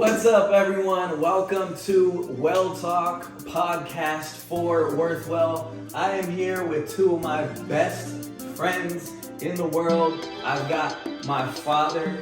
What's up, everyone? Welcome to Well Talk podcast for Worthwell. I am here with two of my best friends in the world. I've got my father,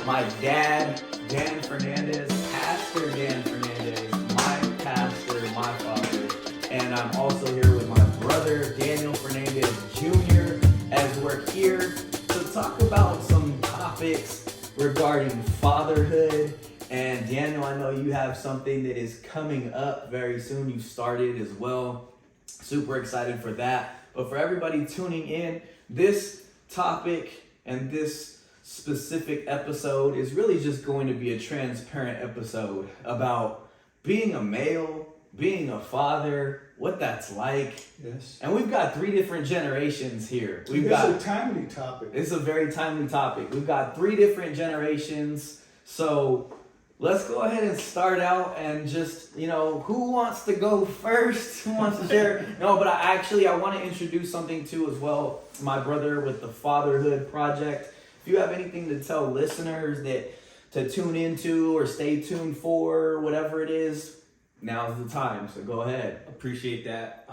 my dad, Dan Fernandez, Pastor Dan Fernandez, my pastor, my father, and I'm also here with my brother, Daniel Fernandez Jr., as we're here to talk about some topics regarding fatherhood. And Daniel, I know you have something that is coming up very soon. You started as well. Super excited for that. But for everybody tuning in, this topic and this specific episode is really just going to be a transparent episode about being a male, being a father, what that's like. Yes. And we've got three different generations here. It's a timely topic. It's a very timely topic. We've got three different generations. So let's go ahead and start out and just, who wants to go first? Who wants to share? No, but I want to introduce something too as well. My brother with the Fatherhood Project. If you have anything to tell listeners to tune into or stay tuned for, whatever it is, now's the time. So go ahead. Appreciate that.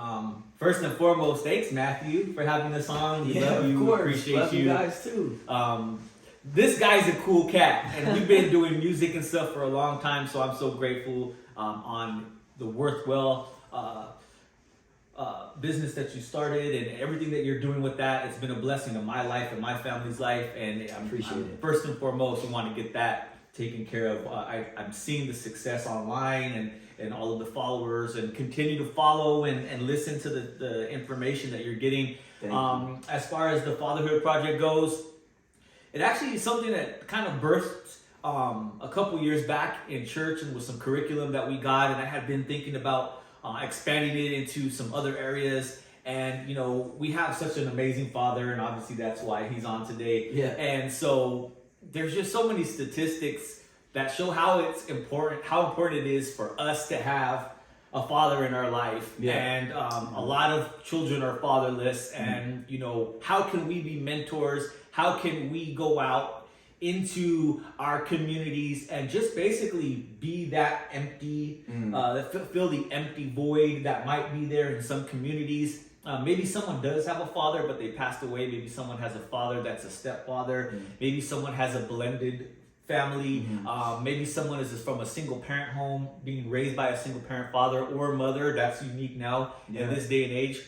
First and foremost, thanks Matthew for having us on. We love you. Of course. Appreciate love you guys too. This guy's a cool cat, and we've been doing music and stuff for a long time, so I'm so grateful on the Worthwell business that you started and everything that you're doing with that. It's been a blessing to my life and my family's life, and Appreciate it. First and foremost, I want to get that taken care of. I'm seeing the success online and all of the followers, and continue to follow and listen to the information that you're getting. As far as the Fatherhood Project goes, it actually is something that kind of birthed a couple years back in church, and with some curriculum that we got, and I had been thinking about expanding it into some other areas. And we have such an amazing father, and obviously that's why he's on today. Yeah. And so there's just so many statistics that show how important it is for us to have a father in our life. Yeah. And a lot of children are fatherless, and how can we be mentors? How can we go out into our communities and just basically be that empty, fill the empty void that might be there in some communities? Maybe someone does have a father, but they passed away. Maybe someone has a father that's a stepfather. Maybe someone has a blended family. Maybe someone is from a single parent home, being raised by a single parent father or mother. That's unique now in this day and age.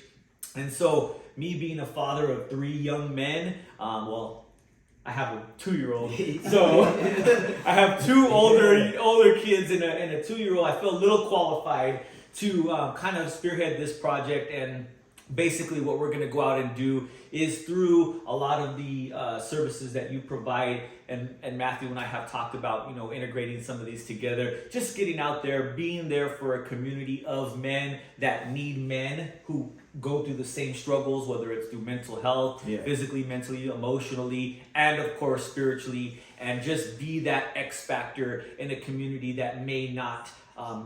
And so me being a father of three young men, I have a 2-year-old, so I have two older kids and a 2-year-old. I feel a little qualified to kind of spearhead this project. And basically what we're going to go out and do is, through a lot of the services that you provide, and Matthew and I have talked about, integrating some of these together, just getting out there, being there for a community of men that need men who go through the same struggles, whether it's through mental health, physically, mentally, emotionally, and of course spiritually, and just be that X factor in a community that may not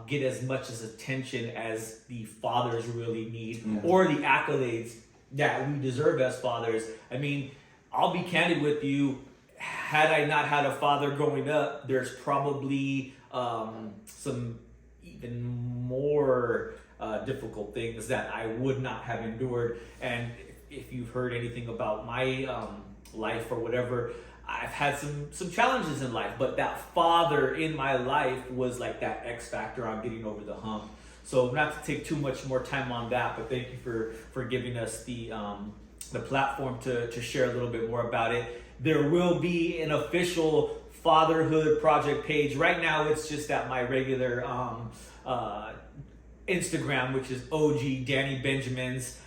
get as much as attention as the fathers really need, or the accolades that we deserve as fathers. I mean, I'll be candid with you. Had I not had a father growing up, there's probably some even more difficult things that I would not have endured. And if you've heard anything about my life or whatever, I've had some challenges in life, but that father in my life was like that X factor on getting over the hump. So not to take too much more time on that, but thank you for giving us the platform to share a little bit more about it. There will be an official Fatherhood Project page. Right now it's just at my regular Instagram, which is OG Danny Benjamin's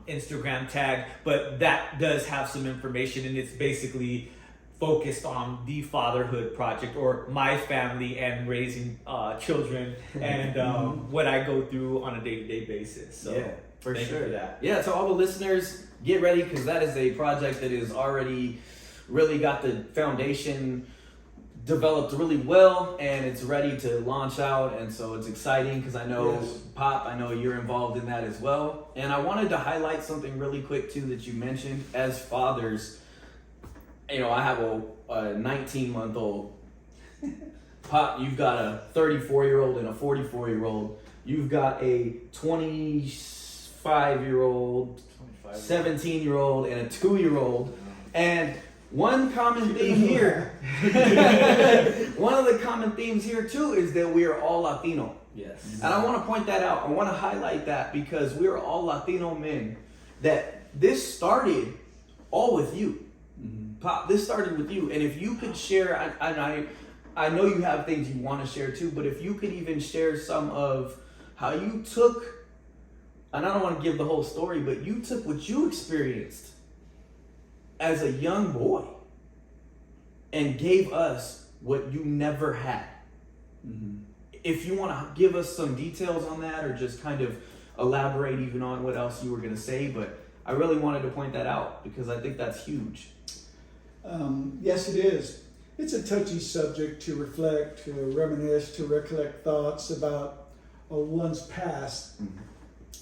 Instagram tag, but that does have some information, and it's basically focused on the Fatherhood Project, or my family and raising children, and what I go through on a day-to-day basis. So for thank sure. you for that. Yeah, to all the listeners, get ready, because that is a project that is already really got the foundation developed really well, and it's ready to launch out. And so it's exciting, because I know Pop, I know you're involved in that as well. And I wanted to highlight something really quick too that you mentioned. As fathers, I have a 19-month-old Pop, you've got a 34-year-old and a 44-year-old. You've got a 25-year-old, 17-year-old, and a 2-year-old. And one common theme here, one of the common themes here too is that we are all Latino. Yes. And I want to point that out. I want to highlight that because we're all Latino men. That this started all with you. Pop, this started with you. And if you could share, I know you have things you want to share too, but if you could even share some of how you took, and I don't want to give the whole story, but you took what you experienced as a young boy and gave us what you never had. If you want to give us some details on that or just kind of elaborate even on what else you were going to say, but I really wanted to point that out because I think that's huge. Yes, it is. It's a touchy subject to reflect, to reminisce, to recollect thoughts about one's past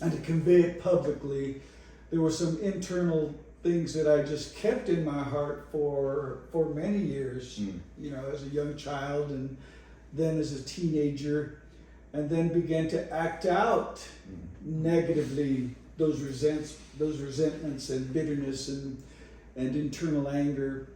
and to convey it publicly. There were some internal things that I just kept in my heart for many years, you know, as a young child and then as a teenager, and then began to act out negatively those resentments and bitterness and internal anger.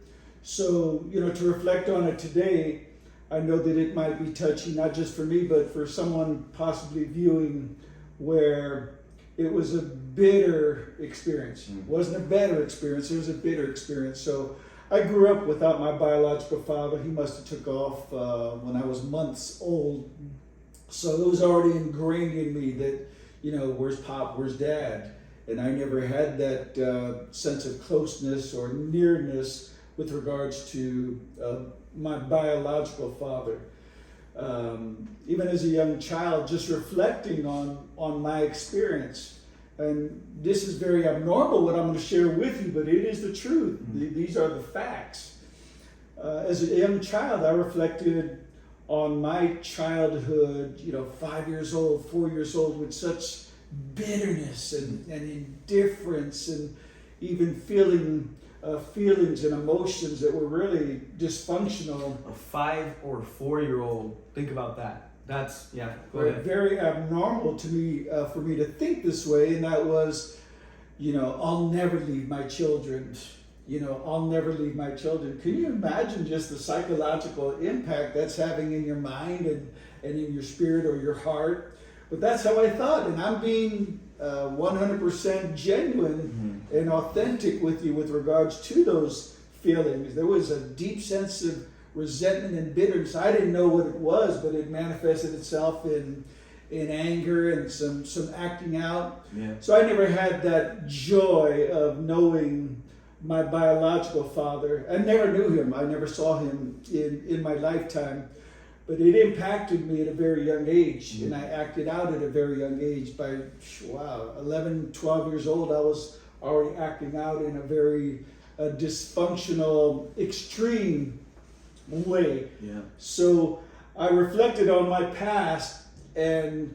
So, you know, to reflect on it today, I know that it might be touchy, not just for me, but for someone possibly viewing where it was a bitter experience. It wasn't a better experience, it was a bitter experience. So I grew up without my biological father. He must have took off when I was months old. So it was already ingrained in me that, you know, where's Pop, where's Dad? And I never had that sense of closeness or nearness with regards to my biological father. Even as a young child, just reflecting on my experience. And this is very abnormal what I'm going to share with you, but it is the truth. These are the facts. As a young child, I reflected on my childhood, you know, 5 years old, 4 years old, with such bitterness and indifference and even feelings and emotions that were really dysfunctional. A 5 or 4-year-old, think about that. That's, yeah, go ahead. Very abnormal to me, for me to think this way, and that was, you know, I'll never leave my children. You know, I'll never leave my children. Can you imagine just the psychological impact that's having in your mind and in your spirit or your heart? But that's how I thought, and I'm being 100% genuine and authentic with you with regards to those feelings. There was a deep sense of resentment and bitterness. I didn't know what it was, but it manifested itself in anger and some acting out. Yeah. So I never had that joy of knowing my biological father. I never knew him. I never saw him in my lifetime. But it impacted me at a very young age, and I acted out at a very young age. By 11, 12 years old, I was already acting out in a very dysfunctional, extreme way. Yeah. So I reflected on my past and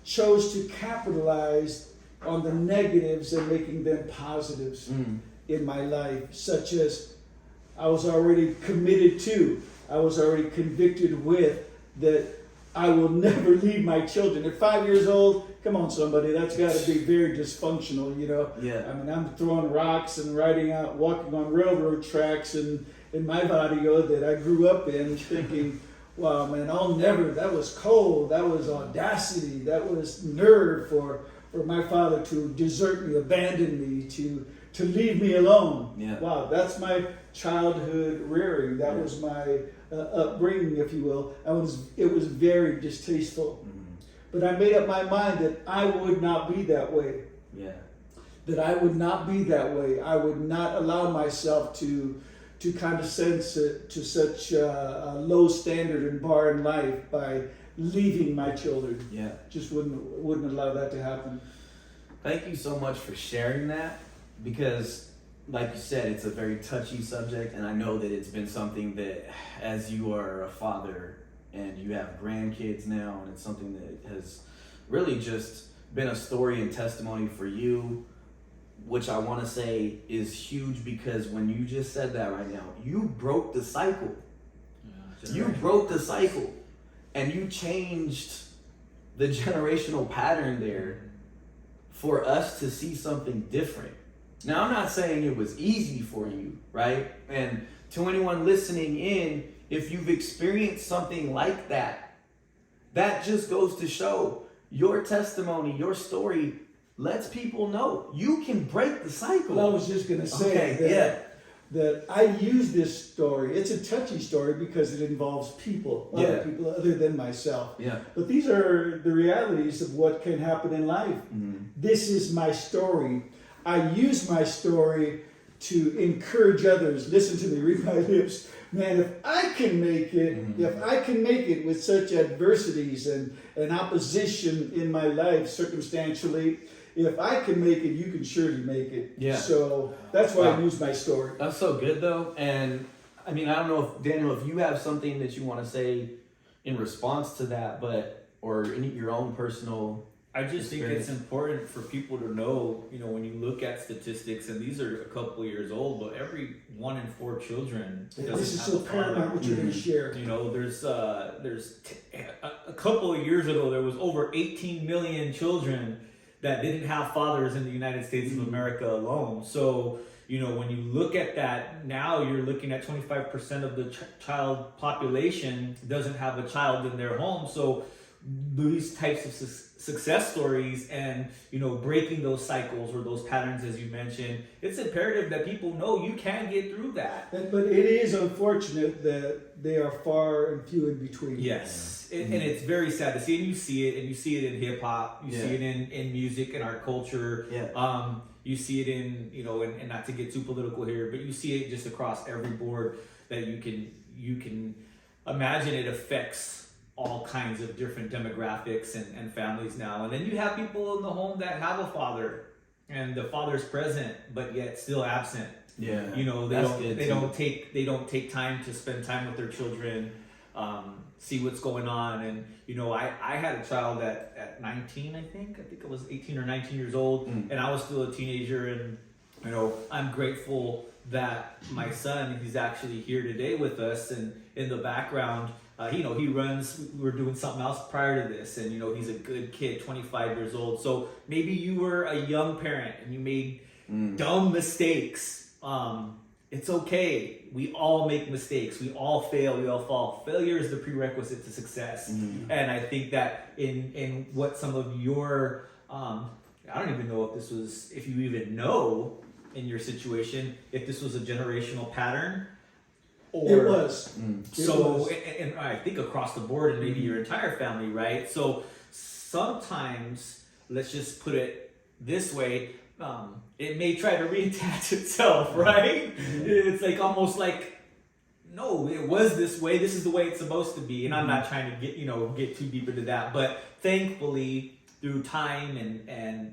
chose to capitalize on the negatives and making them positives in my life, such as I was already committed to, I was already convicted with, that I will never leave my children. At 5 years old, come on somebody, that's got to be very dysfunctional, you know? Yeah. I mean, I'm throwing rocks and walking on railroad tracks and in my barrio that I grew up in, thinking, wow, man, that was cold, that was audacity, that was nerve for my father to desert me, abandon me, to leave me alone. Yeah. Wow, that's my childhood rearing. That was my upbringing, if you will. It was very distasteful. But I made up my mind that I would not be that way. Yeah. That I would not be that way. I would not allow myself to condescend to such a low standard and bar in life by leaving my children. Yeah. Just wouldn't allow that to happen. Thank you so much for sharing that, because like you said, it's a very touchy subject, and I know that it's been something that, as you are a father and you have grandkids now, and it's something that has really just been a story and testimony for you, which I want to say is huge, because when you just said that right now, you broke the cycle. Yes. You broke the cycle and you changed the generational pattern there for us to see something different. Now, I'm not saying it was easy for you, right? And to anyone listening in, if you've experienced something like that, that just goes to show your testimony, your story lets people know you can break the cycle. Well, I was just going to say that I use this story. It's a touchy story because it involves people, other people other than myself. Yeah. But these are the realities of what can happen in life. Mm-hmm. This is my story. I use my story to encourage others. Listen to me, read my lips. Man, if I can make it, if I can make it with such adversities and opposition in my life circumstantially, if I can make it, you can surely make it. Yeah. So that's why I use my story. That's so good, though. And I mean, I don't know if, Daniel, if you have something that you want to say in response to that, or in your own personal I just think it's important for people to know, when you look at statistics, and these are a couple of years old, but every 1 in 4 children doesn't this is have so a father. paramount what you're going to share. There's a couple of years ago, there was over 18 million children that didn't have fathers in the United States of America alone. So, when you look at that, now you're looking at 25% of the child population doesn't have a child in their home. So these types of success stories and breaking those cycles or those patterns, as you mentioned, it's imperative that people know you can get through that. But it is unfortunate that they are far and few in between. Yes, and it's very sad to see, and you see it in hip hop, you see it in music, in our culture. You see it in and not to get too political here, but you see it just across every board that you can imagine. It affects all kinds of different demographics and families now. And then you have people in the home that have a father and the father's present but yet still absent. Yeah. They don't take time to spend time with their children, see what's going on. And I had a child at 19, I think it was 18 or 19 years old, and I was still a teenager. And I'm grateful that my son, he's actually here today with us, and in the background, he runs, we were doing something else prior to this, and he's a good kid, 25 years old. So maybe you were a young parent and you made dumb mistakes. It's okay. We all make mistakes. We all fail. We all fall. Failure is the prerequisite to success. And I think that in what some of your, I don't even know if you even know in your situation, if this was a generational pattern. It was. And I think across the board, and maybe your entire family, right? So sometimes, let's just put it this way, it may try to reattach itself, right? It's like almost like, no, it was this way. This is the way it's supposed to be. And I'm not trying to get too deep into that, but thankfully, through time and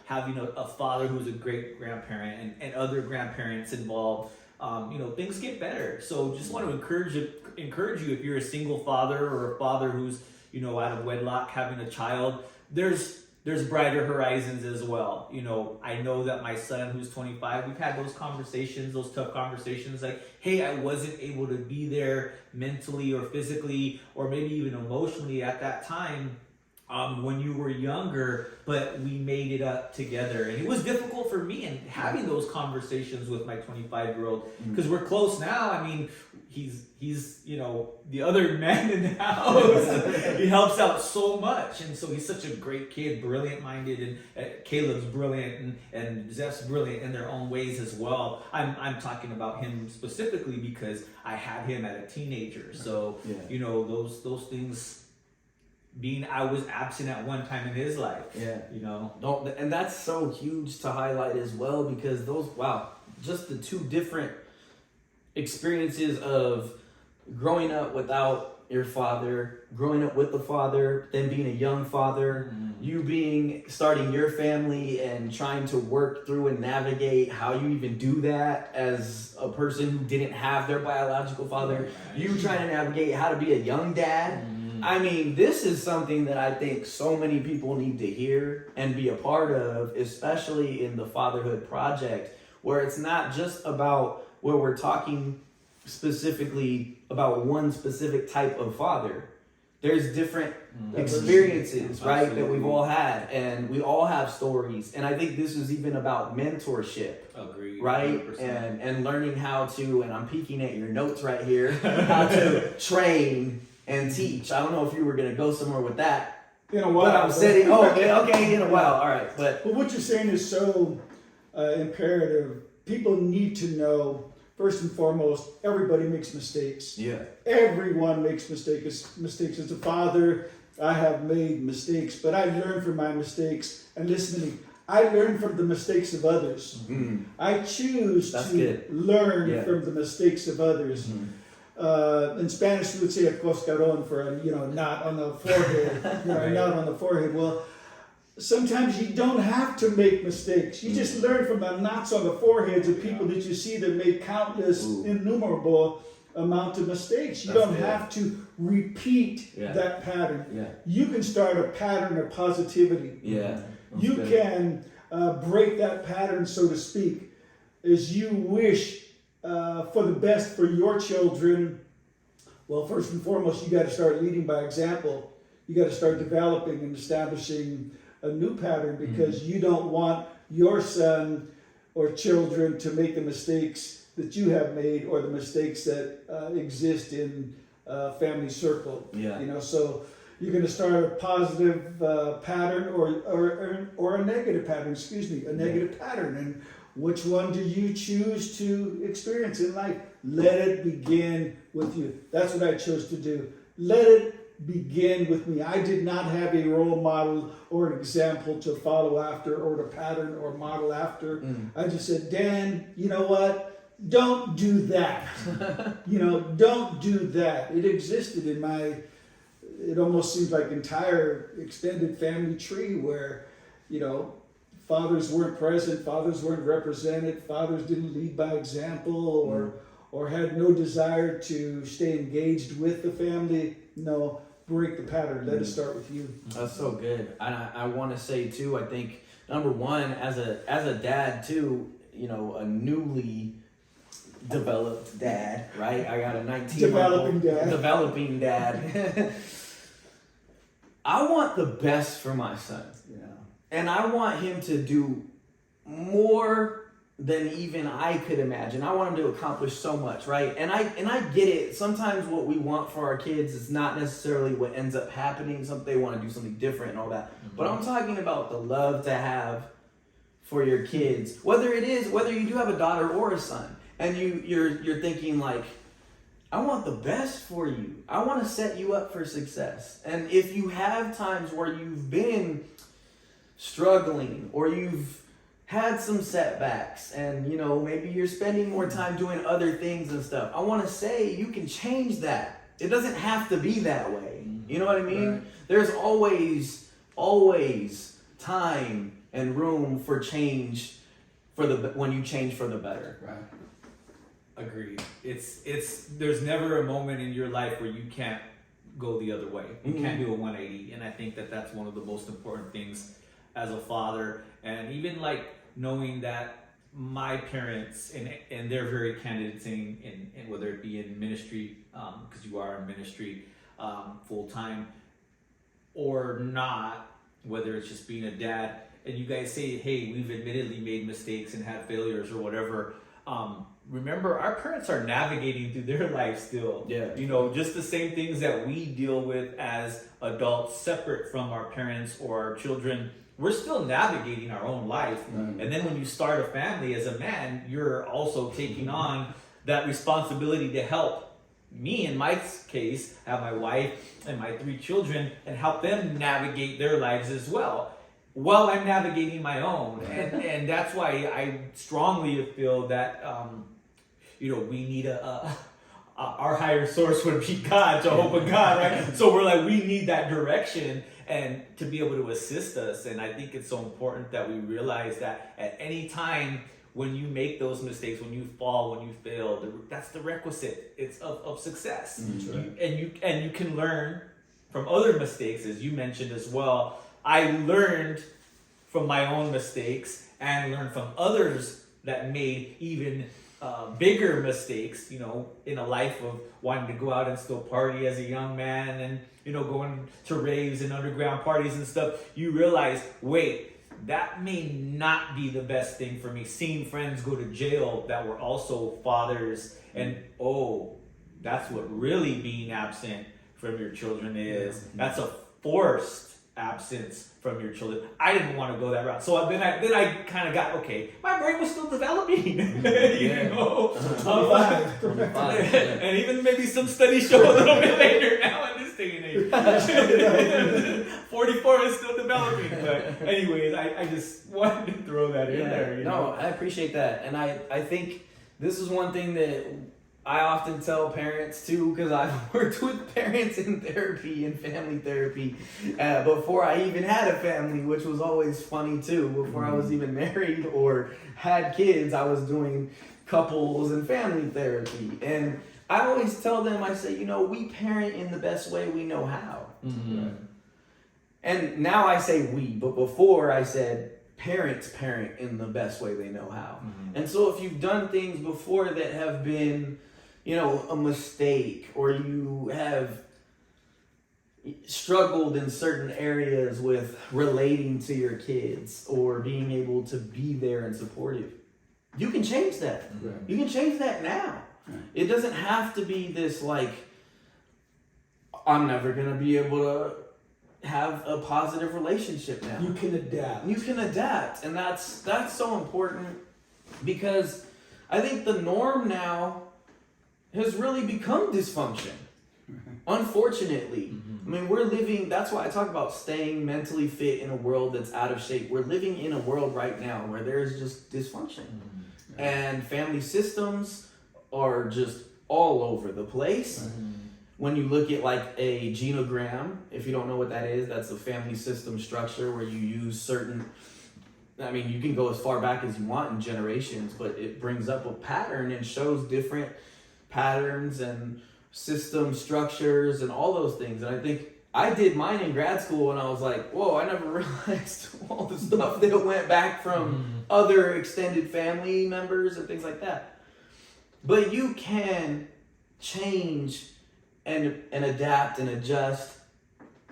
having a father who's a great grandparent and other grandparents involved, things get better. So just want to encourage you if you're a single father or a father who's out of wedlock having a child, there's brighter horizons as well. I know that my son, who's 25, we've had those tough conversations like, hey, I wasn't able to be there mentally or physically or maybe even emotionally at that time when you were younger, but we made it up together. And it was difficult for me in having those conversations with my 25-year-old because we're close now. I mean, he's the other man in the house. He helps out so much, and so he's such a great kid, brilliant-minded, and Caleb's brilliant, and Zeph's brilliant in their own ways as well. I'm talking about him specifically because I had him at a teenager. So those things. I was absent at one time in his life. Yeah. And that's so huge to highlight as well, because just the two different experiences of growing up without your father, growing up with the father, then being a young father, you starting your family and trying to work through and navigate how you even do that as a person who didn't have their biological father, you trying to navigate how to be a young dad. I mean, this is something that I think so many people need to hear and be a part of, especially in the Fatherhood Project, where it's not just about where we're talking specifically about one specific type of father. There's different experiences, right, Absolutely. that we've all had, and we all have stories. And I think this is even about mentorship. Agreed. Right? 100%. And learning how to, and I'm peeking at your notes right here, how to train and teach. I don't know if you were going to go somewhere with that. In a while. But I'm sitting, okay, in a while. All right. But what you're saying is so imperative. People need to know, first and foremost, everybody makes mistakes. yeah. Everyone makes mistakes. As a father, I have made mistakes, but I learn from my mistakes. And listen to me, I learn from the mistakes of others. Mm. I choose That's to good. learn Yeah. from the mistakes of others. In Spanish, we would say a coscarón for a knot on the forehead. A knot on the forehead. Well, sometimes you don't have to make mistakes. You just learn from the knots on the foreheads of people that you see that made countless, innumerable amount of mistakes. You That's don't good. have to repeat that pattern. Yeah. You can start a pattern of positivity. Yeah. You can break that pattern, so to speak, as you wish for the best for your children. Well, first and foremost, you got to start leading by example. You got to start developing and establishing a new pattern, because you don't want your son or children to make the mistakes that you have made, or the mistakes that exist in family circle. Yeah. So you're going to start a positive pattern or a negative pattern. A negative pattern. And which one do you choose to experience in life? Let it begin with you. That's what I chose to do. Let it begin with me. I did not have a role model or an example to follow after, or to pattern or model after. I just said, Dan, you know what? Don't do that. Don't do that. It existed in my, it almost seems like entire extended family tree where, fathers weren't present, fathers weren't represented, fathers didn't lead by example, or had no desire to stay engaged with the family. No, break the pattern. Let it start with you. That's so good. And I want to say too, I think number one, as a dad too, a newly developed dad, right? I got a 19-year-old developing dad. I want the best for my son. Yeah. And I want him to do more than even I could imagine. I want him to accomplish so much, right? And I get it. Sometimes what we want for our kids is not necessarily what ends up happening. They want to do something different and all that. But I'm talking about the love to have for your kids, whether you do have a daughter or a son, and you're thinking like, I want the best for you. I want to set you up for success. And if you have times where you've been struggling, or you've had some setbacks, and maybe you're spending more time doing other things and stuff, I want to say you can change that. It doesn't have to be that way. You know what I mean? Right. There's always time and room for change when you change for the better. Right. Agreed. It's there's never a moment in your life where you can't go the other way. You can't do a 180, and I think that that's one of the most important things as a father. And even like knowing that my parents, and they're very candid saying, in whether it be in ministry, because you are in ministry full time, or not, whether it's just being a dad, and you guys say, hey, we've admittedly made mistakes and had failures or whatever. Remember, our parents are navigating through their life still. Yeah. Just the same things that we deal with as adults, separate from our parents or our children. We're still navigating our own life. And then when you start a family as a man, you're also taking on that responsibility to help me, in my case, have my wife and my 3 children and help them navigate their lives as well, while I'm navigating my own. And that's why I strongly feel that, we need our higher source would be God, Jehovah God, right? So we're like, we need that direction and to be able to assist us. And I think it's so important that we realize that at any time when you make those mistakes, when you fall, when you fail, that's the requisite. It's of success. Right. And you can learn from other mistakes, as you mentioned as well. I learned from my own mistakes and learned from others that made even bigger mistakes, you know, in a life of wanting to go out and still party as a young man and, you know, going to raves and underground parties and stuff, you realize, wait, that may not be the best thing for me. Seeing friends go to jail that were also fathers, and that's what really being absent from your children is. That's a forced absence from your children. I didn't want to go that route. So then I kind of got, okay, my brain was still developing. You know? 25. And even maybe some studies show a little bit later now in this day and age. 44 is still developing. But anyways, I just wanted to throw that in there. You know? I appreciate that. And I think this is one thing that I often tell parents too, because I've worked with parents in therapy and family therapy before I even had a family, which was always funny too. Before I was even married or had kids, I was doing couples and family therapy. And I always tell them, I say, you know, we parent in the best way we know how. Mm-hmm. And now I say we, but before I said parents parent in the best way they know how. Mm-hmm. And so if you've done things before that have been, you know, a mistake, or you have struggled in certain areas with relating to your kids or being able to be there and supportive, you can change that. Mm-hmm. You can change that now. Right. It doesn't have to be this like, I'm never going to be able to have a positive relationship now. You can adapt. You can adapt, and that's so important, because I think the norm now has really become dysfunction. Unfortunately. Mm-hmm. I mean, we're living, that's why I talk about staying mentally fit in a world that's out of shape. We're living in a world right now where there's just dysfunction. Mm-hmm. And family systems are just all over the place. Mm-hmm. When you look at like a genogram, if you don't know what that is, that's a family system structure where you use certain, I mean, you can go as far back as you want in generations, but it brings up a pattern and shows different patterns and system structures and all those things. And I think I did mine in grad school, and I was like, whoa, I never realized all the stuff that went back from other extended family members and things like that. But you can change and adapt and adjust.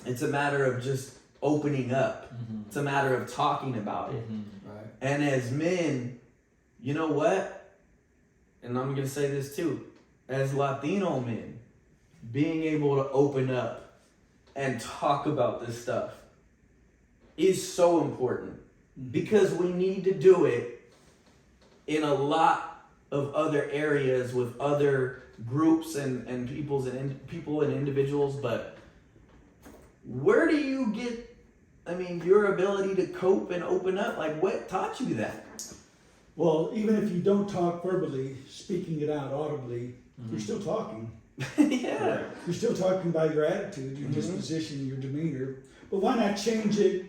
It's a matter of just opening up. Mm-hmm. It's a matter of talking about it. Mm-hmm. Right. And as men, you know what? And I'm going to say this too. As Latino men, being able to open up and talk about this stuff is so important, because we need to do it in a lot of other areas with other groups and people and individuals. But where do you get, I mean, your ability to cope and open up? Like, what taught you that? Well, even if you don't talk verbally, speaking it out audibly, you're still talking. Yeah. You're still talking about your attitude, your disposition, your demeanor. But why not change it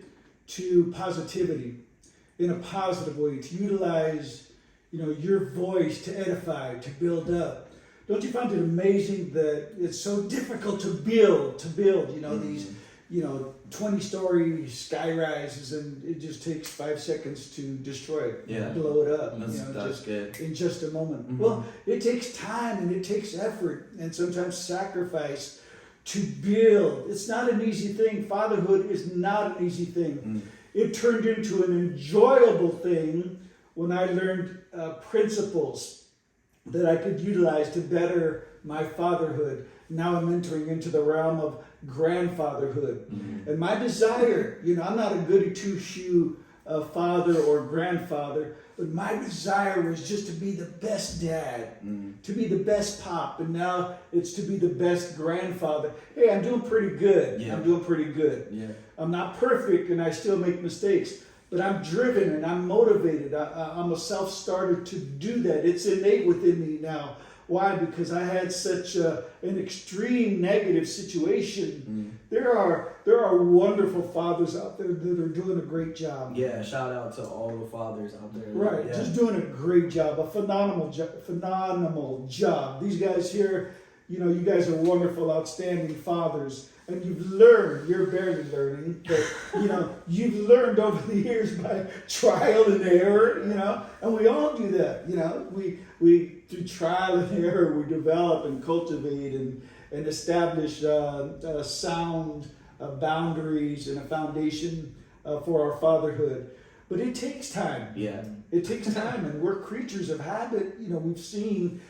to positivity, in a positive way, to utilize, you know, your voice to edify, to build up. Don't you find it amazing that it's so difficult to build, you know, these, you know, 20-story sky rises, and it just takes 5 seconds to destroy it, blow it up, That's good. in just a moment. Mm-hmm. Well, it takes time and it takes effort and sometimes sacrifice to build. It's not an easy thing. Fatherhood is not an easy thing. It turned into an enjoyable thing when I learned principles that I could utilize to better my fatherhood. Now I'm entering into the realm of grandfatherhood. And my desire, you know, I'm not a goody two-shoe father or grandfather, but my desire was just to be the best dad, to be the best pop, and now it's to be the best grandfather. Hey, I'm doing pretty good. Yeah. I'm doing pretty good. Yeah. I'm not perfect, and I still make mistakes, but I'm driven and I'm motivated. I'm a self-starter to do that. It's innate within me now. Why? Because I had such an extreme negative situation. There are wonderful fathers out there that are doing a great job. Yeah, shout out to all the fathers out there. Right, Yeah. just doing a great job, a phenomenal job. These guys here, you guys are wonderful, outstanding fathers. And you've learned, you're barely learning, but you've learned over the years by trial and error, and we all do that, we through trial and error, we develop and cultivate and establish sound boundaries and a foundation for our fatherhood. But it takes time. Yeah. It takes time, and we're creatures of habit. We've seen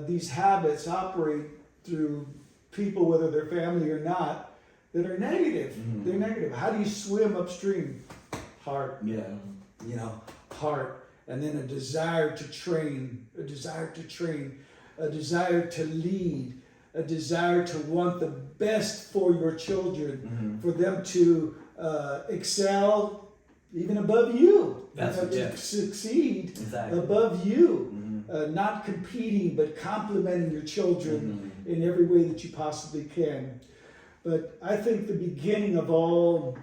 these habits operate through people, whether they're family or not, that are negative. Mm-hmm. They're negative. How do you swim upstream? Heart. Yeah. Heart. And then a desire to train, a desire to lead, a desire to want the best for your children, for them to excel even above you. Succeed above you. Not competing, but complimenting your children in every way that you possibly can. But I think the beginning of all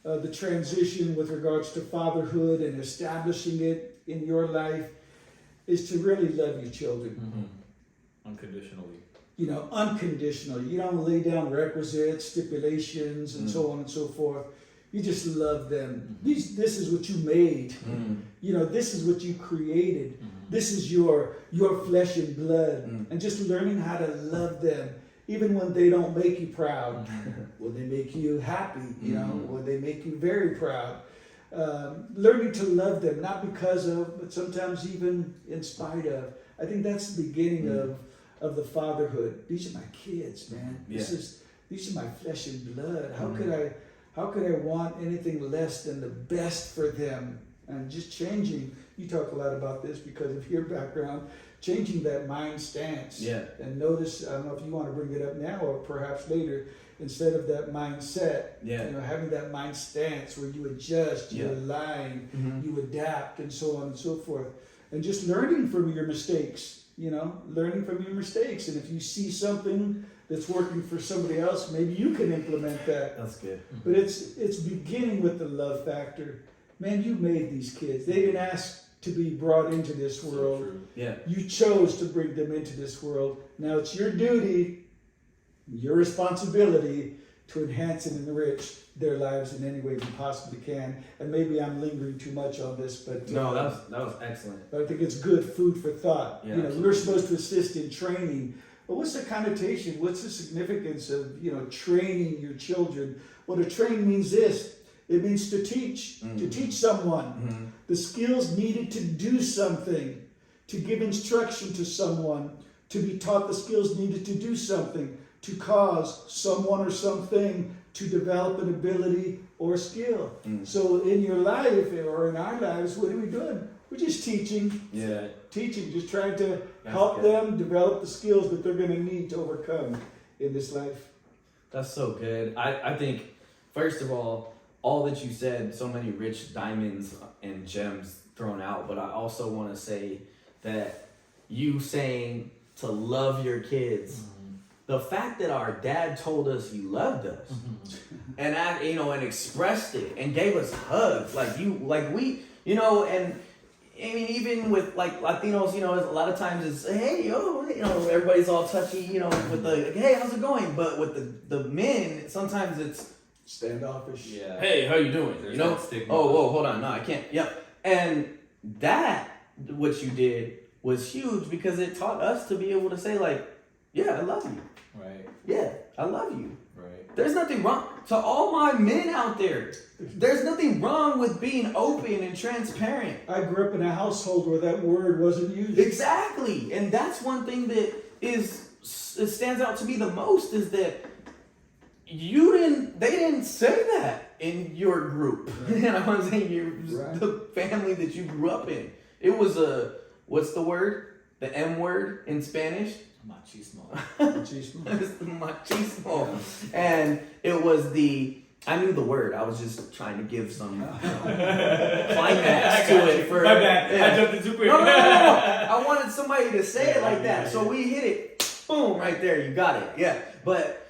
the transition with regards to fatherhood and establishing it in your life is to really love your children. Unconditionally. Unconditionally. You don't lay down requisites, stipulations, and so on and so forth. You just love them. This is what you made. This is what you created. This is your flesh and blood. And just learning how to love them, even when they don't make you proud. When they make you happy, when they make you very proud. Learning to love them, not because of, but sometimes even in spite of. I think that's the beginning of the fatherhood. These are my kids, man. These are my flesh and blood. How could I want anything less than the best for them? And just changing, you talk a lot about this because of your background, changing that mind stance. Yeah. And notice, I don't know if you want to bring it up now or perhaps later, instead of that mindset, having that mind stance where you adjust, you align, you adapt, and so on and so forth. And just learning from your mistakes, learning from your mistakes. And if you see something that's working for somebody else, maybe you can implement that. That's good. But it's beginning with the love factor. Man, you made these kids. They didn't ask to be brought into this world. So true. Yeah. You chose to bring them into this world. Now it's your duty, your responsibility to enhance and enrich their lives in any way you possibly can. And maybe I'm lingering too much on this, but No, that was excellent. But I think it's good food for thought. Yeah, We're supposed to assist in training. But what's the connotation? What's the significance of training your children? Well, to train means this. It means to teach someone the skills needed to do something, to give instruction to someone, to be taught the skills needed to do something, to cause someone or something to develop an ability or skill. So in your life or in our lives, what are we doing? We're just teaching. Yeah. Teaching, just trying to help them develop the skills that they're going to need to overcome in this life. That's so good. I think, first of all that you said, so many rich diamonds and gems thrown out, but I also want to say that you saying to love your kids, the fact that our dad told us he loved us and and expressed it and gave us hugs, and I mean, even with Latinos, a lot of times it's, hey, everybody's all touchy, with the, hey, how's it going? But with the men, sometimes it's standoffish. Yeah. Hey, how you doing? There's that stigma. Oh, whoa, hold on. No, I can't. Yep. And that, what you did was huge because it taught us to be able to say yeah, I love you. Right. Yeah, I love you. Right. There's nothing wrong. To all my men out there, there's nothing wrong with being open and transparent. I grew up in a household where that word wasn't used. Exactly. And that's one thing that it stands out to me the most is that they didn't say that in your group. Right. I'm saying the family that you grew up in. It was what's the word? The M word in Spanish? Machismo. Machismo. It's the machismo. And it was I knew the word. I was just trying to give some climax to it. My bad. I jumped in too quick. No. I wanted somebody to say it like that. So we hit it. Boom, right there. You got it. Yeah. But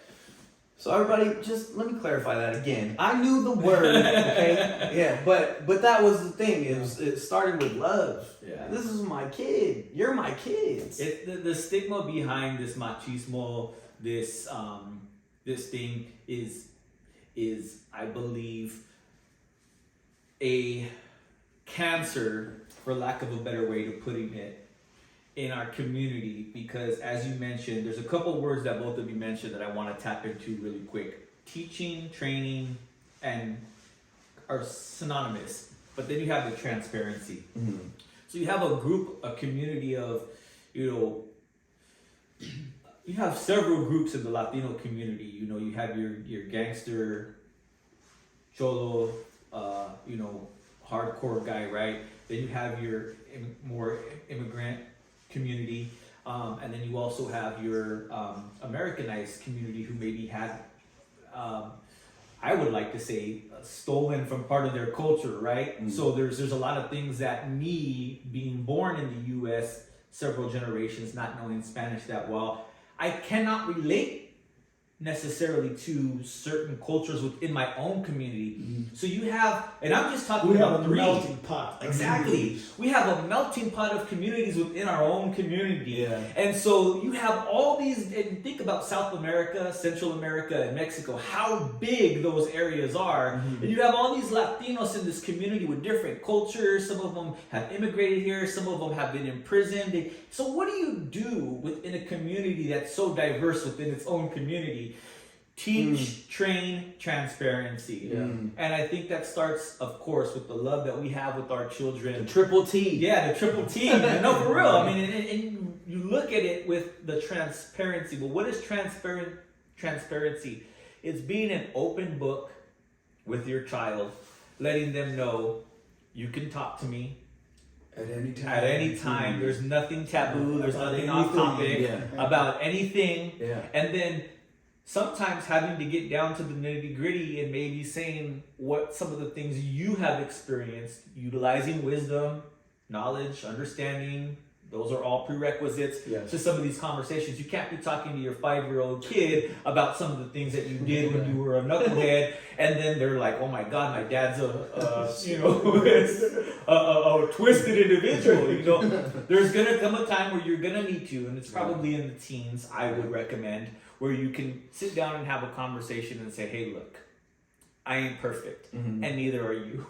So everybody, just let me clarify that again. I knew the word, okay? Yeah, but that was the thing. It started with love. Yeah. This is my kid. You're my kids. The stigma behind this machismo, this thing is I believe a cancer, for lack of a better way to putting it, in our community, because as you mentioned, there's a couple words that both of you mentioned that I want to tap into really quick. Teaching, training, and are synonymous, but then you have the transparency. Mm-hmm. So you have a community of, you have several groups in the Latino community. You have your gangster, cholo, hardcore guy, right? Then you have your more immigrant community, and then you also have your Americanized community who maybe had, I would like to say, stolen from part of their culture, right? Mm-hmm. So there's a lot of things that me, being born in the U.S. several generations, not knowing Spanish that well, I cannot relate necessarily to certain cultures within my own community. Mm-hmm. So you have, and I'm just talking about three. Melting pot. Exactly. We have a melting pot of communities within our own community. Yeah. And so you have all these, and think about South America, Central America, and Mexico, how big those areas are. Mm-hmm. And you have all these Latinos in this community with different cultures. Some of them have immigrated here. Some of them have been imprisoned. So what do you do within a community that's so diverse within its own community? Teach, train, transparency. Yeah. And I think that starts, of course, with the love that we have with our children. The triple T. Yeah, the triple T. No, for real. I mean, and you look at it with the transparency. But what is transparency? It's being an open book with your child, letting them know you can talk to me at any time. At any time. There's nothing taboo. There's nothing off topic about anything. Yeah. And then sometimes having to get down to the nitty gritty and maybe saying what some of the things you have experienced, utilizing wisdom, knowledge, understanding. Those are all prerequisites to some of these conversations. You can't be talking to your 5-year-old kid about some of the things that you did when you were a knucklehead, and then they're like, "Oh my God, my dad's a twisted individual." There's gonna come a time where you're gonna need to, and it's probably in the teens. I would recommend where you can sit down and have a conversation and say, "Hey, look, I ain't perfect, and neither are you."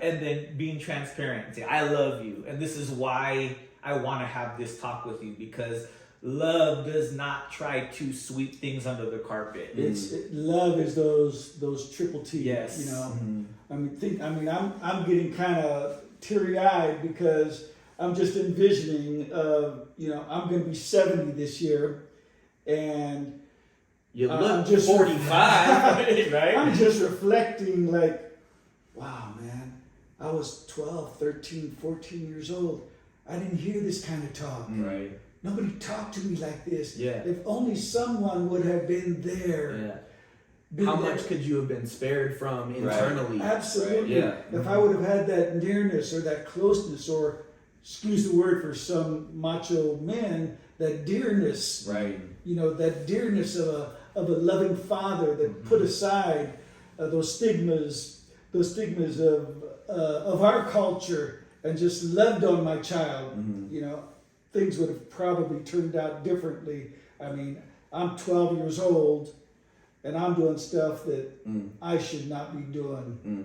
And then being transparent and say, "I love you, and this is why I want to have this talk with you," because love does not try to sweep things under the carpet. Love is those triple T's. Yes. I'm getting kind of teary-eyed because I'm just envisioning. I'm going to be 70 this year, and you look just 45, right? I'm just reflecting like, wow, man, I was 12, 13, 14 years old. I didn't hear this kind of talk. Right. Nobody talked to me like this. Yeah. If only someone would have been there. Yeah. How much could you have been spared from internally? Right. Absolutely. Right. Yeah. If I would have had that nearness or that closeness, or, excuse the word for some macho men, that dearness. Right. That dearness of a loving father that put aside those stigmas of our culture and just loved on my child. Things would have probably turned out differently. I mean, I'm 12 years old and I'm doing stuff that I should not be doing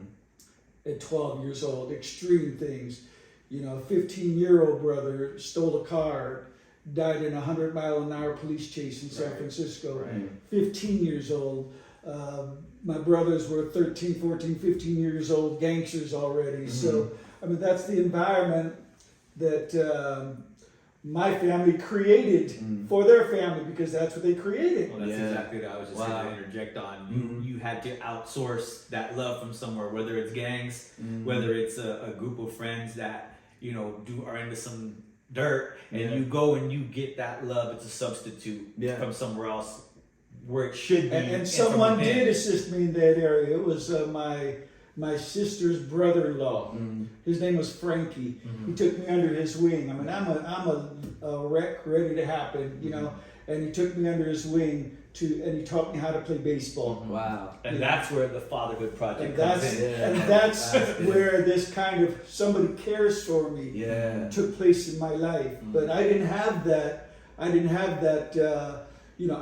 at 12 years old. Extreme things. A 15-year-old brother stole a car, died in a 100-mile-an-hour police chase in San Francisco. Right. 15 years old. My brothers were 13, 14, 15 years old, gangsters already. So, that's the environment that my family created for their family, because that's what they created. Well, that's exactly what I was just going to interject on. You had to outsource that love from somewhere, whether it's gangs, whether it's a group of friends that are into some dirt, and you go and you get that love. It's a substitute from somewhere else where it should be. And someone did assist me in that area. It was my sister's brother-in-law. His name was Frankie. He took me under his wing. I'm a wreck ready to happen, and he took me under his wing and he taught me how to play baseball. Wow. And that's where the Fatherhood Project And comes that's, in. and that's where this kind of somebody cares for me Yeah. took place in my life. But I didn't have that. I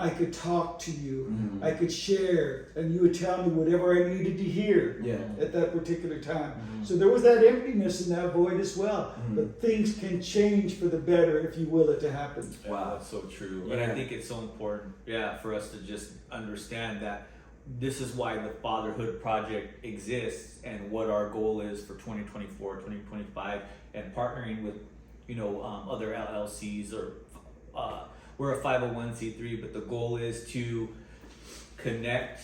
could talk to you. I could share, and you would tell me whatever I needed to hear at that particular time. So there was that emptiness in that void as well. But things can change for the better if you will it to happen. Wow, that's so true. Yeah. And I think it's so important, for us to just understand that this is why the Fatherhood Project exists and what our goal is for 2024, 2025, and partnering with, other LLCs or we're a 501c3, but the goal is to connect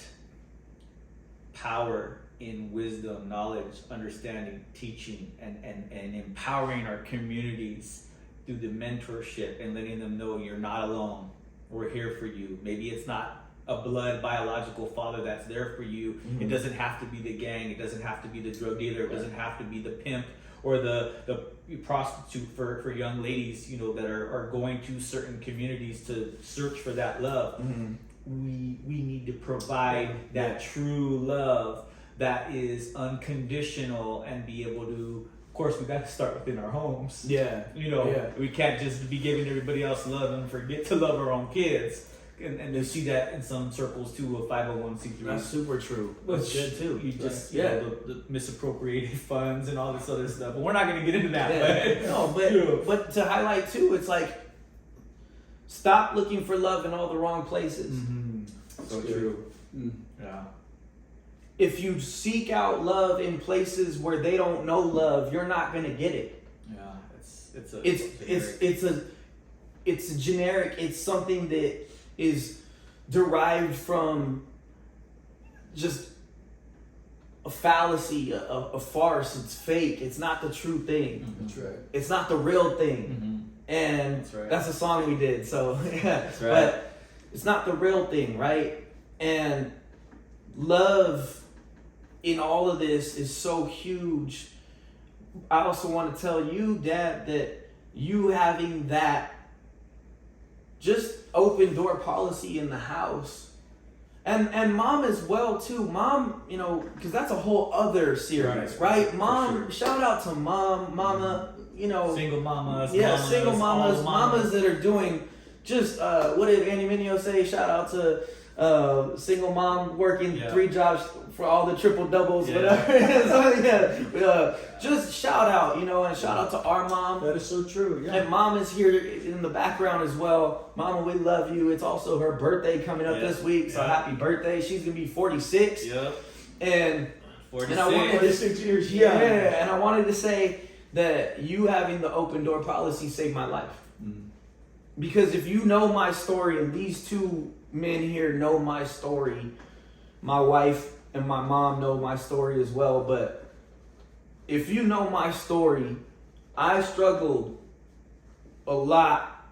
power in wisdom, knowledge, understanding, teaching, and empowering our communities through the mentorship and letting them know you're not alone. We're here for you. Maybe it's not a blood biological father that's there for you. It doesn't have to be the gang. It doesn't have to be the drug dealer. It doesn't have to be the pimp or the prostitute for young ladies, that are going to certain communities to search for that love. We need to provide that true love that is unconditional and be able to, of course, we got to start within our homes. We can't just be giving everybody else love and forget to love our own kids. And you see that in some circles too of 501c3. That's super true. That's good too. You just the misappropriated funds and all this other stuff. But we're not going to get into that. But to highlight too, it's like stop looking for love in all the wrong places. So true. Yeah. If you seek out love in places where they don't know love, you're not going to get it. Yeah, it's generic. It's something that is derived from just a fallacy, a farce. It's fake. It's not the true thing. That's right. It's not the real thing. And that's a song we did. So That's right. But it's not the real thing, right? And love in all of this is so huge. I also want to tell you, Dad, that you having that just open door policy in the house, and Mom as well too. Mom, because that's a whole other series, right? Mom, sure. Shout out to Mama, single mamas, single all the mamas that are doing just what did Andy Mineo say? Shout out to single mom working 3 jobs for all the triple doubles, whatever. So, just shout out, and shout out to our mom. That is so true. Yeah. And Mom is here in the background as well. Mama, we love you. It's also her birthday coming up this week, so happy birthday. She's gonna be 46. Yep. And 46. And I wanted 46 years. and I wanted to say that you having the open door policy saved my life. Because if you know my story, and these two men here know my story, my wife and my mom know my story as well, but if you know my story, I struggled a lot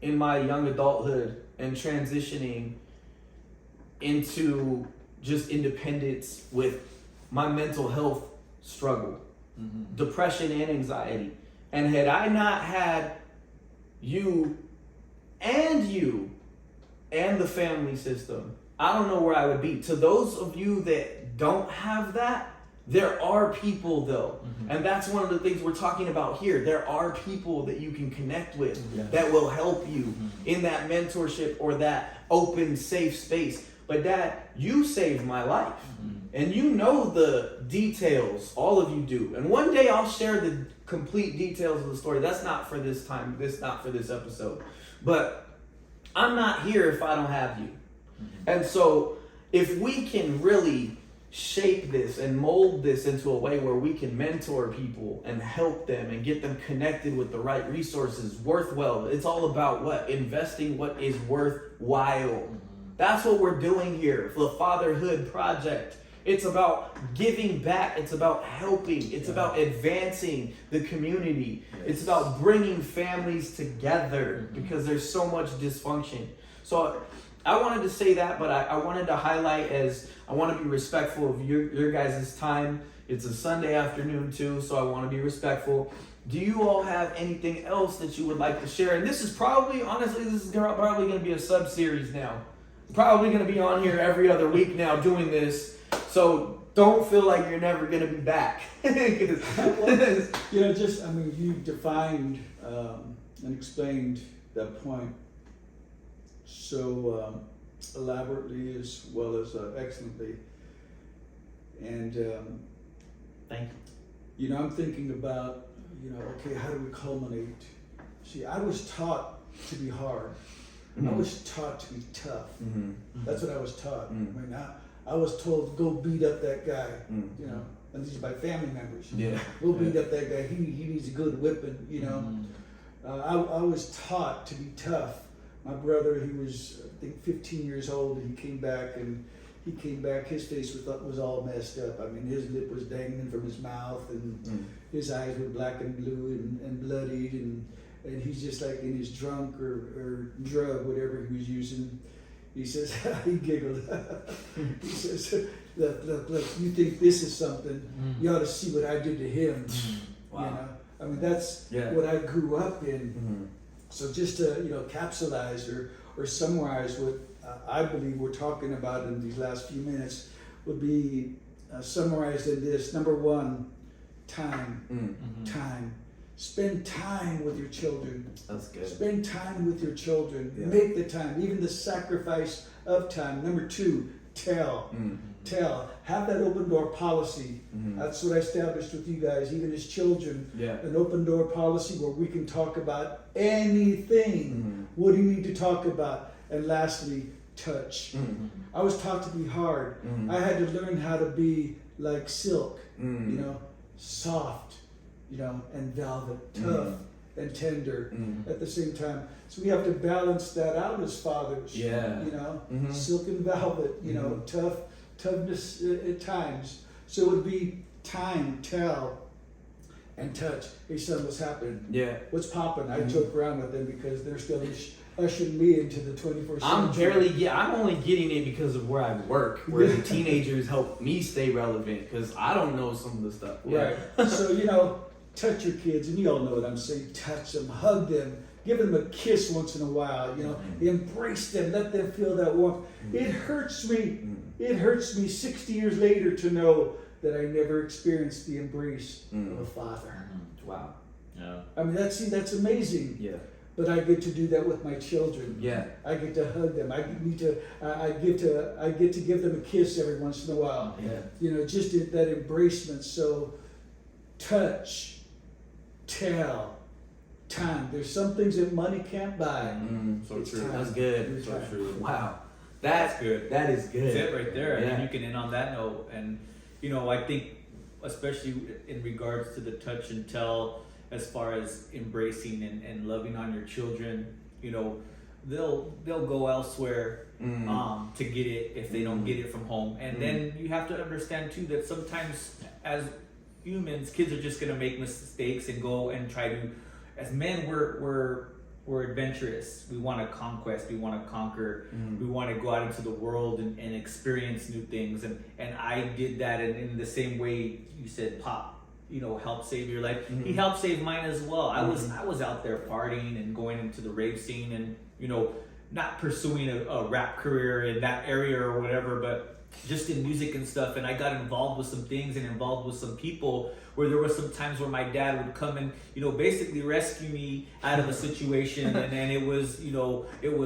in my young adulthood and transitioning into just independence with my mental health struggle, depression and anxiety. And had I not had you and the family system, I don't know where I would be. To those of you that don't have that, there are people though. And that's one of the things we're talking about here. There are people that you can connect with that will help you in that mentorship or that open, safe space. But Dad, you saved my life. And you know the details, all of you do. And one day I'll share the complete details of the story. That's not for this time, not for this episode. But I'm not here if I don't have you. And so if we can really shape this and mold this into a way where we can mentor people and help them and get them connected with the right resources, worthwhile. It's all about what? Investing what is worthwhile. That's what we're doing here for the Fatherhood Project. It's about giving back. It's about helping. It's about advancing the community. It's about bringing families together because there's so much dysfunction. So I wanted to say that, but I wanted to highlight as I want to be respectful of your guys' time. It's a Sunday afternoon too, so I want to be respectful. do you all have anything else that you would like to share? And this is probably, honestly, this is probably going to be a sub-series now. Probably going to be on here every other week now doing this. So don't feel like you're never going to be back. You defined and explained that point so elaborately as well as excellently. And, thank you. I'm thinking about, okay, how do we culminate? See, I was taught to be hard. Mm-hmm. I was taught to be tough. Mm-hmm. That's what I was taught. Mm-hmm. I mean, I was told, go beat up that guy, and these are my family members. Yeah. Go beat up that guy. He needs a good whipping, I was taught to be tough. My brother, he was, I think, 15 years old, and he came back, his face was all messed up. I mean, his lip was dangling from his mouth, and his eyes were black and blue and bloodied, and he's just like in his drunk or drug, whatever he was using. He says, he giggled. He says, look, you think this is something, you ought to see what I did to him. Wow. I mean, that's what I grew up in. So just to, capsulize or summarize what I believe we're talking about in these last few minutes would be summarized in this. Number one, time. Time. Spend time with your children. That's good. Spend time with your children. Yeah. Make the time, even the sacrifice of time. Number two, tell. Tell. Have that open door policy. That's what I established with you guys, even as children. Yeah. An open door policy where we can talk about anything. What do you need to talk about? And lastly, touch. I was taught to be hard. I had to learn how to be like silk, soft, and velvet, tough and tender at the same time. So we have to balance that out as fathers. Yeah. Silk and velvet, toughness at times. So it would be time, tell, and touch. Hey son, what's happening? Yeah. What's popping? I joke around with them because they're still ushering me into the 21st century. I'm only getting it because of where I work, where the teenagers help me stay relevant because I don't know some of the stuff. Right. So, touch your kids, and you all know what I'm saying. Touch them, hug them, give them a kiss once in a while, embrace them, let them feel that warmth. It hurts me. It hurts me 60 years later to know that I never experienced the embrace of a father. Wow. Yeah. I mean, that's amazing. Yeah. But I get to do that with my children. Yeah. I get to hug them. I get to give them a kiss every once in a while. Yeah. Just that embracement. So, touch, tell, time. There's some things that money can't buy. So It's true. time. That's good. It's So time. true. Wow. That's good. That is good. That's it right there. Yeah. And you can end on that note. And, I think, especially in regards to the touch and tell, as far as embracing and loving on your children, they'll go elsewhere to get it if they don't get it from home. And then you have to understand too that sometimes as humans, kids are just gonna make mistakes and go and try to. As men, we're adventurous. We want to conquest. We want to conquer. We want to go out into the world and experience new things. And I did that in the same way you said, Pop, helped save your life. He helped save mine as well. I was out there partying and going into the rave scene and not pursuing a rap career in that area or whatever, but just in music and stuff. And I got involved with some things and involved with some people where there were some times where my dad would come and basically rescue me out of a situation. And it was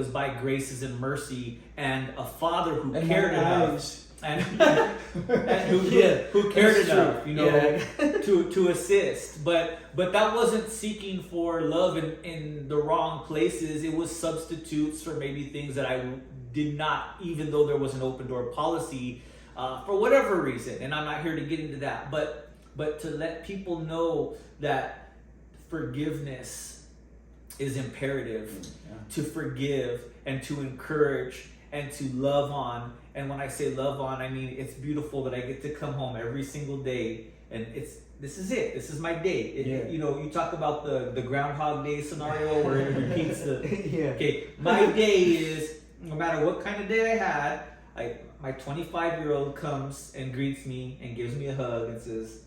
by graces and mercy and a father who cared enough. And who cared enough, to assist, but that wasn't seeking for love in the wrong places. It was substitutes for maybe things that I did not, even though there was an open door policy, for whatever reason. And I'm not here to get into that, but to let people know that forgiveness is imperative. To forgive and to encourage and to love on. And when I say love on, I mean it's beautiful that I get to come home every single day, and this is it. This is my day. You talk about the Groundhog Day scenario where it repeats the. Okay, my day is no matter what kind of day I had. My 25-year-old comes and greets me and gives me a hug and says,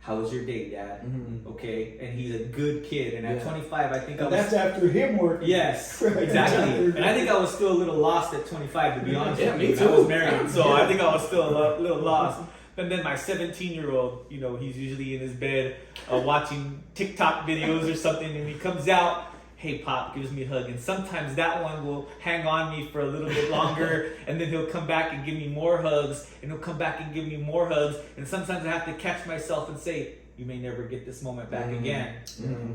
how was your day, Dad? Mhm. Okay, and he's a good kid. And at 25, I think I was... That's after him working. Yes, Right. exactly. And I think I was still a little lost at 25, to be honest Yeah, with me you. too. I was married, so I think I was still a little lost. And then my 17-year-old, you know, he's usually in his bed watching TikTok videos or something, and he comes out, hey, Pop, gives me a hug. And sometimes that one will hang on me for a little bit longer, and then he'll come back and give me more hugs, and he'll come back and give me more hugs. And sometimes I have to catch myself and say, you may never get this moment back again.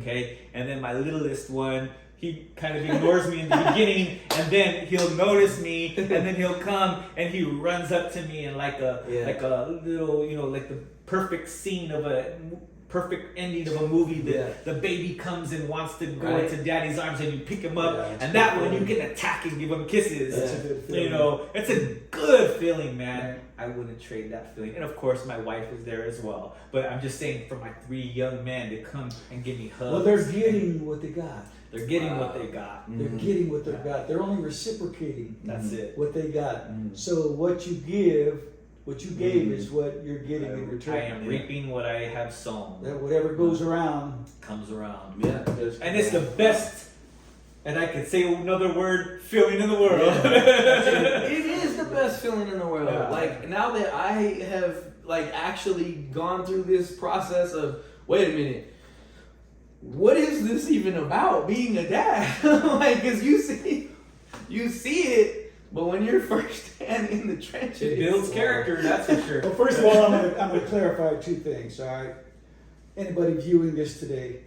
Okay? And then my littlest one, he kind of ignores me in the beginning, and then he'll notice me, and then he'll come and he runs up to me and like a little, you know, like the perfect scene of a perfect ending of a movie that the baby comes and wants to go into daddy's arms, and you pick him up, and that one you can attack and give him kisses. That's a good feeling. You know, it's a good feeling, man. I wouldn't trade that feeling. And of course, my wife is there as well. But I'm just saying, for my 3 young men to come and give me hugs. Well, they're getting what they got. They're getting what they got. They're getting what they got. They're only reciprocating That's it. what they got. So what you give, what you gave is what you're getting in return. I am reaping what I have sown. That whatever goes around Comes around. Yeah. And it's the best, and I could say another word, feeling in the world. It is the best feeling in the world. Yeah. Like, now that I have like actually gone through this process of, wait a minute, what is this even about, being a dad? Like, cause you see it, but when you're firsthand in the trenches, It builds character, that's for sure. Well, first of all, I'm going to clarify 2 things, all right? Anybody viewing this today,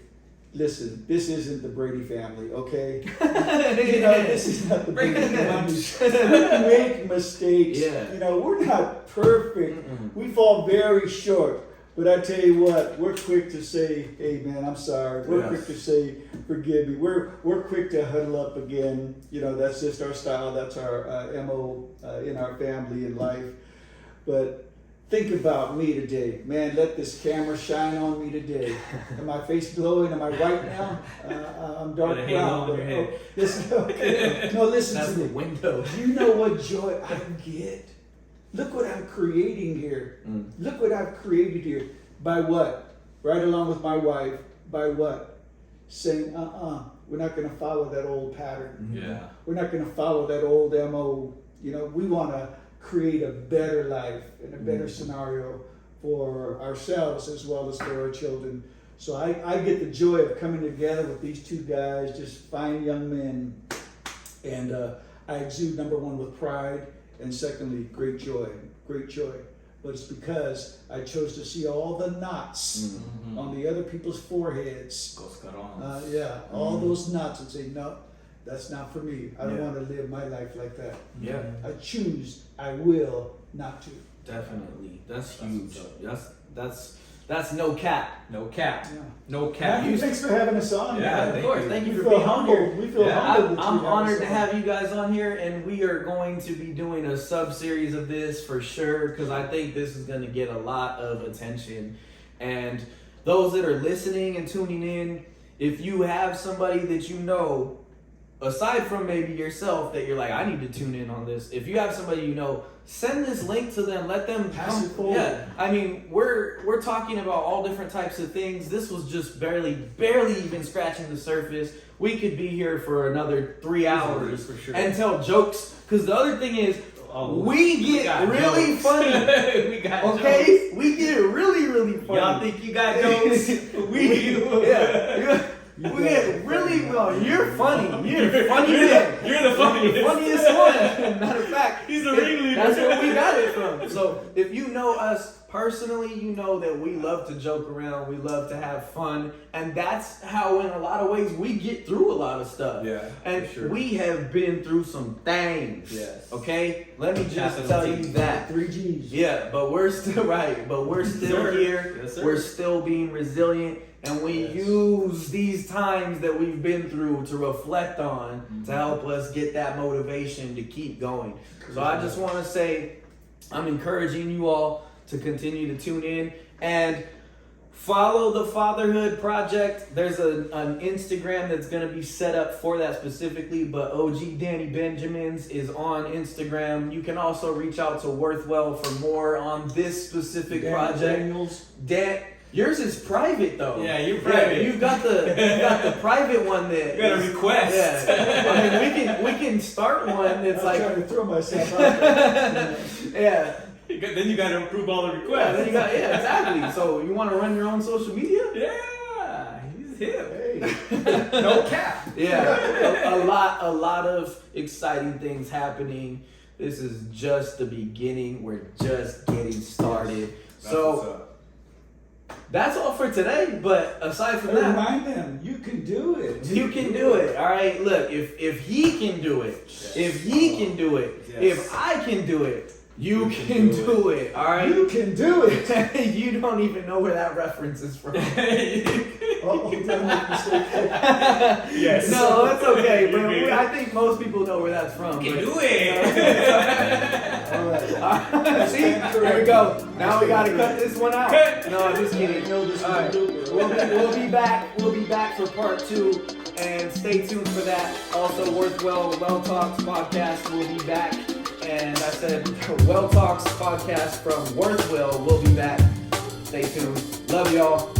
listen, this isn't the Brady family, okay? You know, this is not the Brady family. We make mistakes. Yeah. You know, we're not perfect. We fall very short. But I tell you what, we're quick to say, hey man, I'm sorry. We're quick to say, forgive me. We're quick to huddle up again. You know, that's just our style. That's our MO in our family and life. But think about me today. Man, let this camera shine on me today. Am my face glowing? Am I white now? I'm dark Got a halo brown. on your head. Listen that's to the me. window. Do you know what joy I get? Look what I'm creating here. Look what I've created here. By what? Right along with my wife. By what? Saying, we're not going to follow that old pattern. Yeah. We're not going to follow that old MO. You know, we want to create a better life and a better scenario for ourselves as well as for our children. So I get the joy of coming together with these 2 guys, just fine young men. And I exude, number 1, with pride. And secondly, great joy. But it's because I chose to see all the knots on the other people's foreheads. All those knots, and say, no, that's not for me. I don't want to live my life like that. Yeah. I will not to. Definitely. That's huge. That's no cap. No cap. Yeah. No cap. Matthew, thanks for having us on. Yeah, man. Of course. Thank you We for feel being on humbled. here. We feel Yeah, humbled. that I'm you honored to us on. have you guys on here, and we are going to be doing a sub-series of this for sure, because I think this is going to get a lot of attention. And those that are listening and tuning in, if you have somebody that you know, aside from maybe yourself, that you're like, I need to tune in on this. If you have somebody you know, send this link to them. Let them Pass it forward. Yeah, I mean, we're talking about all different types of things. This was just barely even scratching the surface. We could be here for another 3 hours for sure. and tell jokes. Because the other thing is, we got get really jokes. funny. We got Okay, jokes. we get really funny. Y'all think you got jokes? We get really well. You're funny. You're funny. Man. You're the funniest. You're the funniest one. Matter of fact, He's the ringleader. That's where we got it from. So if you know us personally, you know that we love to joke around. We love to have fun, and that's how, in a lot of ways, we get through a lot of stuff. Yeah, and for sure. we have been through some things. Yes. Okay. Let me just Capital tell T. you that. 3 G's. Yeah, but we're still right. But we're still Sir. here. Yes, sir. We're still being resilient, and we use these times that we've been through to reflect on to help us get that motivation to keep going. So I just want to say, I'm encouraging you all to continue to tune in and follow the Fatherhood Project. There's an Instagram that's going to be set up for that specifically, but OG Danny Benjamins is on Instagram. You can also reach out to Worthwell for more on this specific project. Daniels. Yours is private though. Yeah, you're private. Yeah, you've got the private one that You got a request. Yeah. I mean, we can start one that's I'm trying to throw myself out there. yeah. Then you got to approve all the Yeah, requests. then you got exactly. So you want to run your own social media? Yeah, he's hip. Hey. No cap. Yeah, a lot of exciting things happening. This is just the beginning. We're just getting started. That's all for today. But aside from that, Remind them, you can do it. you can do it. All right. Look, if he can do it, if he can do it, if I can do it, you can do it. All right. You can do it. You don't even know where that reference is from. Did I make a mistake? Yes. No, that's okay. But You I think most people know where that's from. can but- do it. All right. See, there we go. Now we gotta cut this one out. No, just kidding. know this is All a right. blooper. We'll be back. We'll be back for part 2, and stay tuned for that. Also, Worthwell Well Talks podcast will be back, and I said Well Talks podcast from Worthwell will be back. Stay tuned. Love y'all.